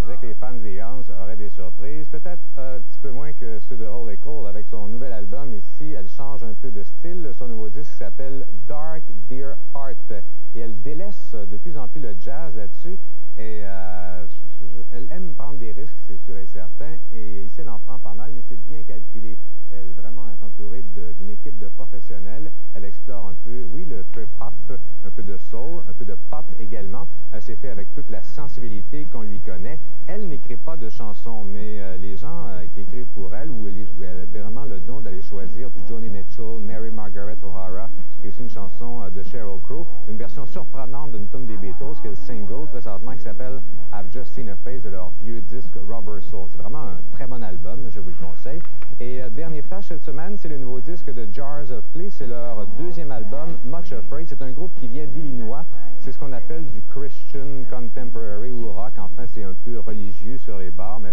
disais que les fans des Hans auraient des surprises, peut-être un petit peu moins que ceux de Holly Cole avec son nouvel album. Ici, elle change un peu de style. Son nouveau disque s'appelle Dark Dear Heart et elle délaisse de plus en plus le jazz là-dessus. Et elle aime prendre des risques, c'est sûr et certain. Et ici, elle en prend pas mal, mais c'est bien calculé. Elle vraiment est entourée d'une équipe de professionnels. Elle explore un peu, oui, le trip-hop, un peu de soul, un peu de pop également. C'est fait avec toute la sensibilité qu'on lui connaît. Elle n'écrit pas de chansons, mais les gens qui écrivent pour elle, elle a vraiment le don d'aller choisir du Joni Mitchell, Mary Margaret O'Hara, et aussi une chanson de Sheryl Crow, une version surprenante d'une tune des Beatles, qui est le single présentement, qui s'appelle I've Just Seen a Face de leur vieux disque Rubber Soul. C'est vraiment un très bon album, je vous le conseille. Et dernier flash cette semaine, c'est le nouveau disque de Jars of Clay. C'est leur deuxième album, Much Afraid. C'est un groupe qui vient d'Illinois. C'est ce qu'on appelle du Christian Contemporary ou rock. Enfin, c'est un peu religieux sur les bars, mais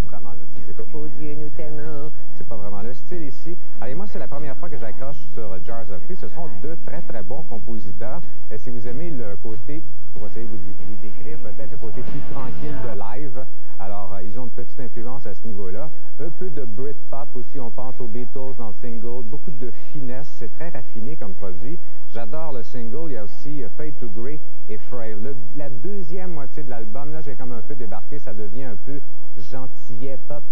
vraiment, là, c'est pas « Oh Dieu, nous t'aimons ». C'est pas vraiment le style ici. Allez, moi, c'est la première fois que j'accroche sur Jars of Clay. Ce sont deux très bons compositeurs. Et si vous aimez le côté, pour essayer de vous décrire peut-être le côté plus tranquille de live, alors ils ont une petite influence à ce niveau-là. Un peu de Britpop aussi, on pense aux Beatles dans le single. Beaucoup de finesse, c'est très raffiné comme produit. J'adore le single. Il y a aussi Fade to Grey et Frail. La deuxième moitié de l'album, là, j'ai comme un peu débarqué. Ça devient un peu gentillet pop.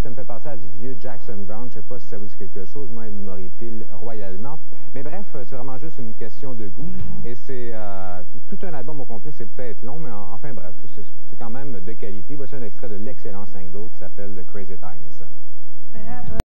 Ça me fait penser à du vieux Jackson Browne. Je ne sais pas si ça vous dit quelque chose. Moi, il m'horripile royalement. Mais bref, c'est vraiment juste une question de goût. Et c'est tout un album au complet. C'est peut-être long, mais enfin bref, c'est quand même de qualité. Voici un extrait de l'excellent single qui s'appelle The Crazy Times.